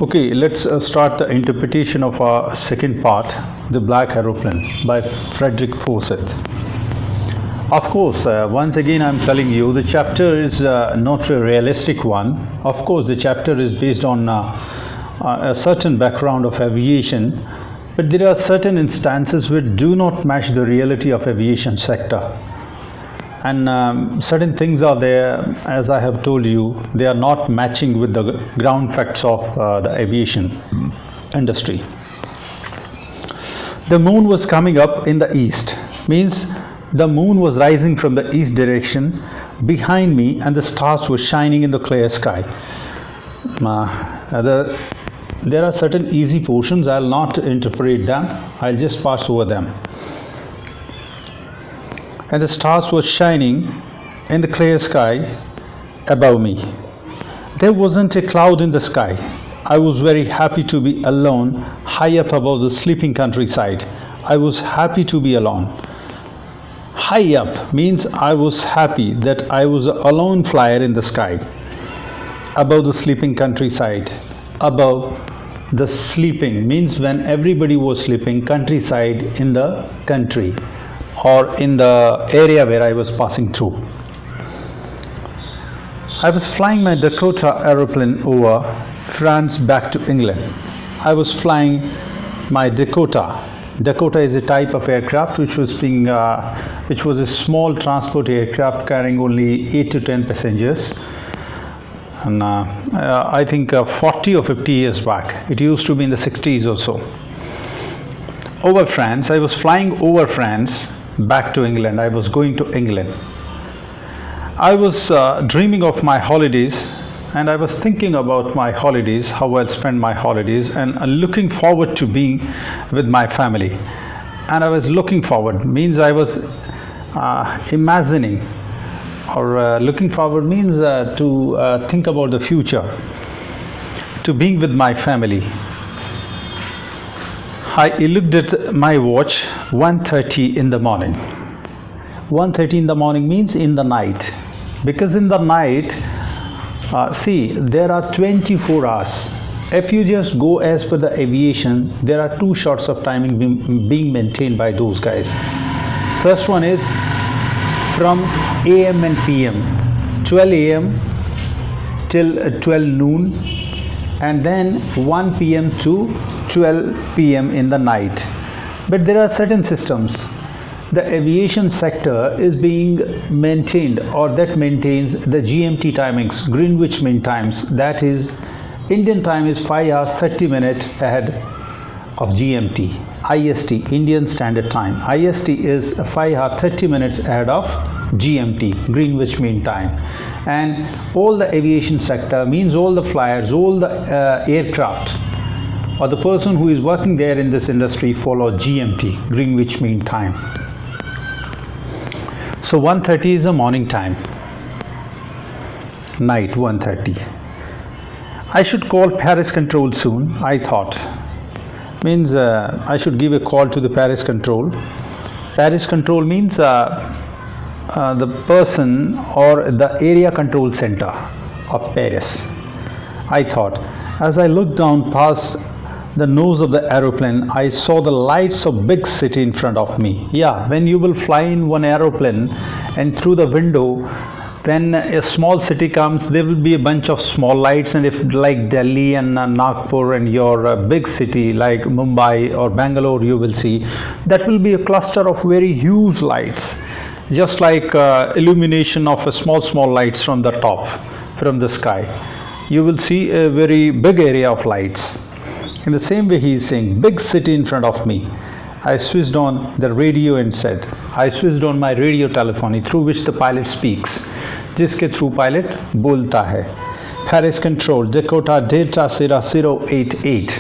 Okay, let's start the interpretation of our second part, The Black Aeroplane by Frederick Forsyth. Of course, once again I'm telling you, the chapter is not a realistic one. Of course, the chapter is based on a certain background of aviation, but there are certain instances which do not match the reality of aviation sector. And certain things are there, as I have told you, they are not matching with the ground facts of the aviation industry. The moon was coming up in the east, means the moon was rising from the east direction behind me, and the stars were shining in the clear sky. There are certain easy portions, I'll not interpret them, I'll just pass over them. And the stars were shining in the clear sky above me. There wasn't a cloud in the sky. I was very happy to be alone high up above the sleeping countryside. I was happy to be alone. High up means I was happy that I was a lone flyer in the sky, above the sleeping countryside. Above the sleeping means when everybody was sleeping, countryside in the country or in the area where I was passing through. I was flying my Dakota aeroplane over France back to England. I was flying my Dakota. Dakota is a type of aircraft which was a small transport aircraft carrying only 8 to 10 passengers. And I think 40 or 50 years back, it used to be in the 60s or so. Over France, I was flying over France back to England. I was going to England. I was dreaming of my holidays, and I was thinking about my holidays, how I'll spend my holidays, and looking forward to being with my family. And I was looking forward means I was imagining, or looking forward means to think about the future, to being with my family. I looked at my watch, 1:30 in the morning. 1:30 in the morning means in the night, because in the night, see, there are 24 hours. If you just go as per the aviation, there are two shots of timing being maintained by those guys. First one is from AM and PM, 12 AM till 12 noon, and then 1 PM to 12 PM in the night. But there are certain systems. The aviation sector is being maintained, or that maintains the GMT timings, Greenwich Mean Times. That is, Indian time is 5 hours 30 minutes ahead of GMT. IST, Indian Standard Time. IST is 5 hours 30 minutes ahead of GMT, Greenwich Mean Time. And all the aviation sector means all the flyers, all the aircraft, or the person who is working there in this industry follow GMT, Greenwich Mean Time. So 1:30 is the morning time, night 1:30. I should call Paris Control soon, I thought. Means I should give a call to the Paris Control. Paris Control means the person or the area control center of Paris, I thought. As I looked down past the nose of the aeroplane, I saw the lights of big city in front of me. Yeah, when you will fly in one aeroplane and through the window, when a small city comes, there will be a bunch of small lights, and if like Delhi and Nagpur and your big city like Mumbai or Bangalore, you will see that will be a cluster of very huge lights, just like illumination of a small lights from the top, from the sky. You will see a very big area of lights. In the same way, he is saying, big city in front of me. I switched on the radio and said, I switched on my radio telephony through which the pilot speaks, जिसके through pilot बोलता है. Paris Control, Dakota Delta Sierra 088.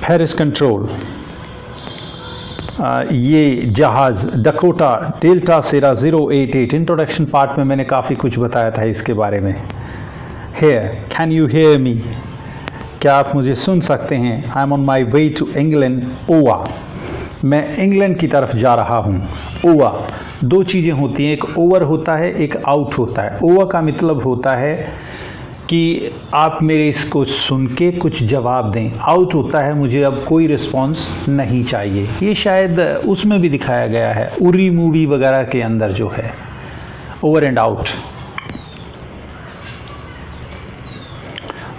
Paris Control, ये जहाज़ Dakota delta सेरा 088. Introduction part में मैंने काफ़ी कुछ बताया था इसके बारे में. Here, can you hear me? क्या आप मुझे सुन सकते हैं? I am on my way to England ओवा. मैं इंग्लैंड की तरफ जा रहा हूँ. ओवा, दो चीज़ें होती हैं, एक ओवर होता है, एक आउट होता है. ओवर का मतलब होता है कि आप मेरे इसको सुन के कुछ जवाब दें। आउट होता है मुझे अब कोई रिस्पॉन्स नहीं चाहिए। ये शायद उसमें भी दिखाया गया है, उरी मूवी वगैरह के अंदर जो है, over and out.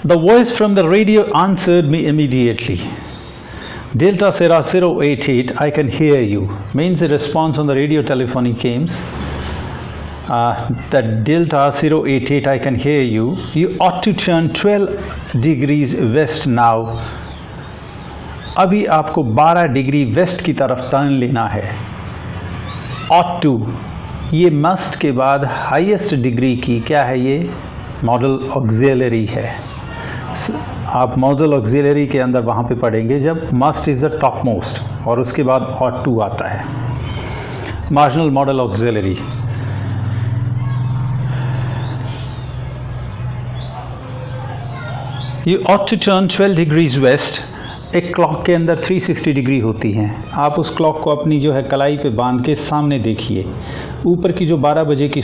The voice from the radio answered me immediately. Delta Sierra 088, I can hear you, means a response on the radio telephony came. That Delta 088, I can hear you. You ought to turn 12 degrees west now. अभी आपको 12 degree west की तरफ turn लेना है। ought to, ये must के बाद highest degree की क्या है, ये मॉडल ऑक्सिलरी है। आप मॉडल ऑक्सिलरी के अंदर वहाँ पे पढ़ेंगे जब must is the top most और उसके बाद ought to आता है, marginal model auxiliary. You ought to turn 12 degrees west। एक क्लॉक के अंदर 360 डिग्री होती हैं। आप उस क्लॉक को अपनी जो है कलाई पे बांध के सामने देखिए। ऊपर की जो 12 बजे की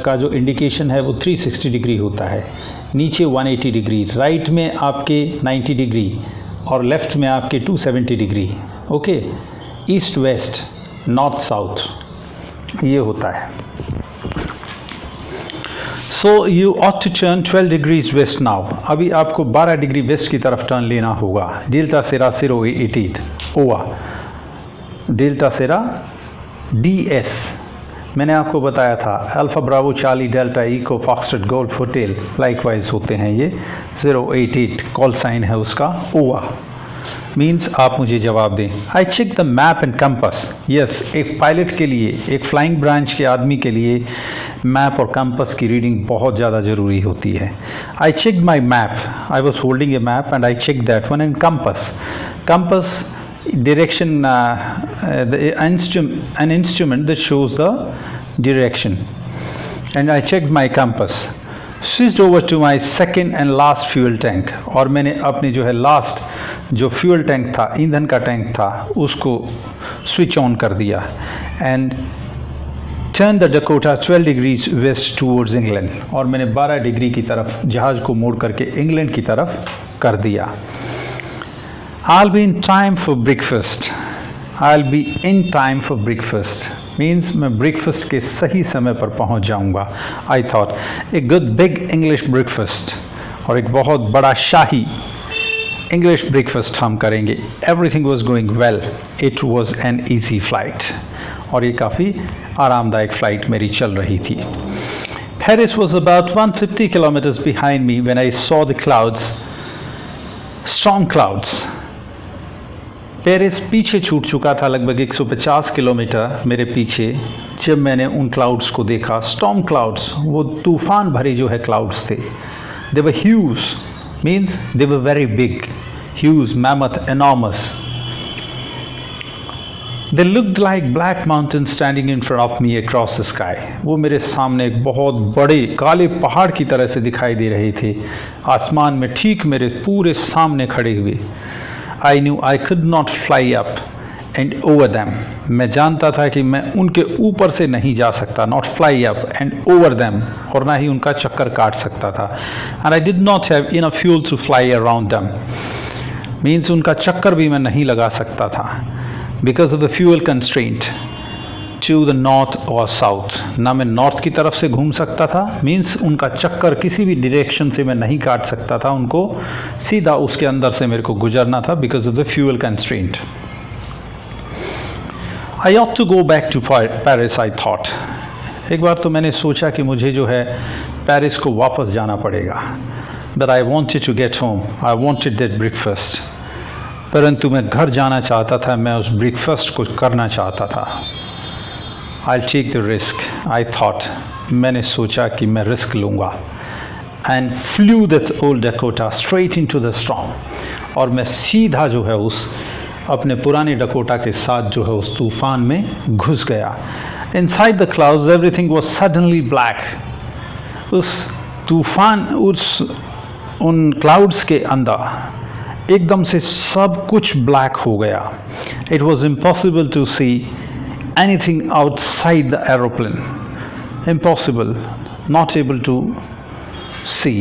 का जो इंडिकेशन है वो 360 डिग्री होता है, नीचे 180 डिग्री, राइट में आपके 90 डिग्री और लेफ़्ट में आपके 270 degree. Okay, east west, north south, ये होता है। So you ought to turn 12 degrees west now. अभी आपको 12 डिग्री वेस्ट की तरफ टर्न लेना होगा। डेल्टा सेरा 088 ओवा, डेल्टा सेरा DS, मैंने आपको बताया था alpha bravo charlie delta echo foxtrot golf hotel likewise होते हैं ये। 088 कॉल साइन है उसका, ओवा मीन्स आप मुझे जवाब दें। I check the map and compass. Yes, एक पायलट के लिए, एक फ्लाइंग ब्रांच के आदमी के लिए मैप और कंपस की रीडिंग बहुत ज़्यादा ज़रूरी होती है। I check my map, I was holding a map and I check that one. And compass, compass direction, an instrument that shows the direction. And I checked my compass, switched over to my second and last fuel tank, और मैंने अपने जो है last जो fuel tank था, ईंधन का tank था, उसको स्विच ऑन कर दिया। And turn the Dakota 12 degrees west towards England, और मैंने 12 डिग्री की तरफ जहाज़ को मोड़ करके इंग्लैंड की तरफ कर दिया। I'll be in time for breakfast. I'll be in time for breakfast means मैं breakfast के सही समय पर पहुंच जाऊंगा। I thought a good big English breakfast, और एक बहुत बड़ा शाही English breakfast हम करेंगे। Everything was going well. It was an easy flight, और ये काफ़ी आरामदायक फ्लाइट मेरी चल रही थी। Paris was about 150 kilometers behind me when I saw the clouds, storm clouds. Paris पीछे छूट चुका था लगभग 150 किलोमीटर मेरे पीछे जब मैंने उन क्लाउड्स को देखा। स्टॉर्म क्लाउड्स, वो तूफान भरे जो है क्लाउड्स थे। They were huge means they were very big, huge, mammoth, enormous. They looked like black mountain standing in front of me across the sky. वो मेरे सामने एक बहुत बड़े काले पहाड़ की तरह से दिखाई दे रहे थे, आसमान में ठीक मेरे पूरे सामने खड़े हुए। I knew I could not fly up and over them. मैं जानता था कि मैं उनके ऊपर से नहीं जा सकता, not fly up and over them, और ना ही उनका चक्कर काट सकता था। And I did not have enough fuel to fly around them. Means उनका चक्कर भी मैं नहीं लगा सकता था because of the fuel constraint to the north or south. ना मैं नॉर्थ की तरफ से घूम सकता था, मीन्स उनका चक्कर किसी भी डायरेक्शन से मैं नहीं काट सकता था, उनको सीधा उसके अंदर से मेरे को गुजरना था because of the fuel constraint. I ought to go back to Paris, I thought. एक बार तो मैंने सोचा कि मुझे जो है पेरिस को वापस जाना पड़ेगा। But I wanted to get home. I wanted that breakfast. परंतु मैं घर जाना चाहता था, मैं उस ब्रेकफास्ट को करना चाहता था। I'll take the risk, I thought. मैंने सोचा कि मैं रिस्क लूँगा। And flew that old Dakota straight into the storm. और मैं सीधा जो है उस अपने पुराने डकोटा के साथ जो है उस तूफान में घुस गया। Inside the clouds everything was suddenly black. उस तूफान, उन क्लाउड्स के अंदर एकदम से सब कुछ ब्लैक हो गया। It was impossible to see anything outside the aeroplane. Impossible, not able to see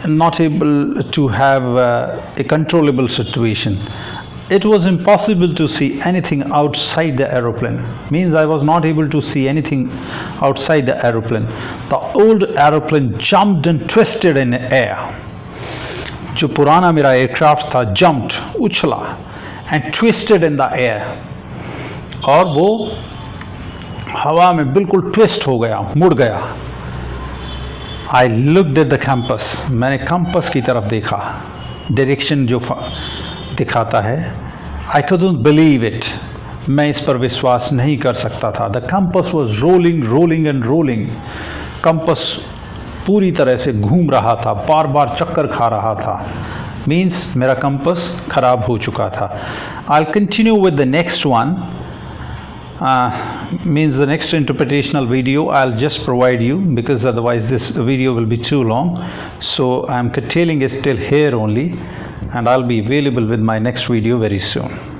not able to have a controllable situation. It was impossible to see anything outside the aeroplane. Means I was not able to see anything outside the aeroplane. The old aeroplane jumped and twisted in the air. जो पुराना मेरा aircraft था jumped, उछला and twisted in the air, और वो हवा में बिल्कुल twist हो गया, मुड़ गया. I looked at the compass. मैंने कंपस की तरफ देखा, डायरेक्शन जो दिखाता है. I couldn't believe it. मैं इस पर विश्वास नहीं कर सकता था. The compass was rolling, rolling and rolling. Compass पूरी तरह से घूम रहा था, बार बार चक्कर खा रहा था. मीन्स मेरा कंपस खराब हो चुका था. I'll continue with the next one. Means the next interpretational video I'll just provide you, because otherwise this video will be too long. So I'm curtailing it till here only, and I'll be available with my next video very soon.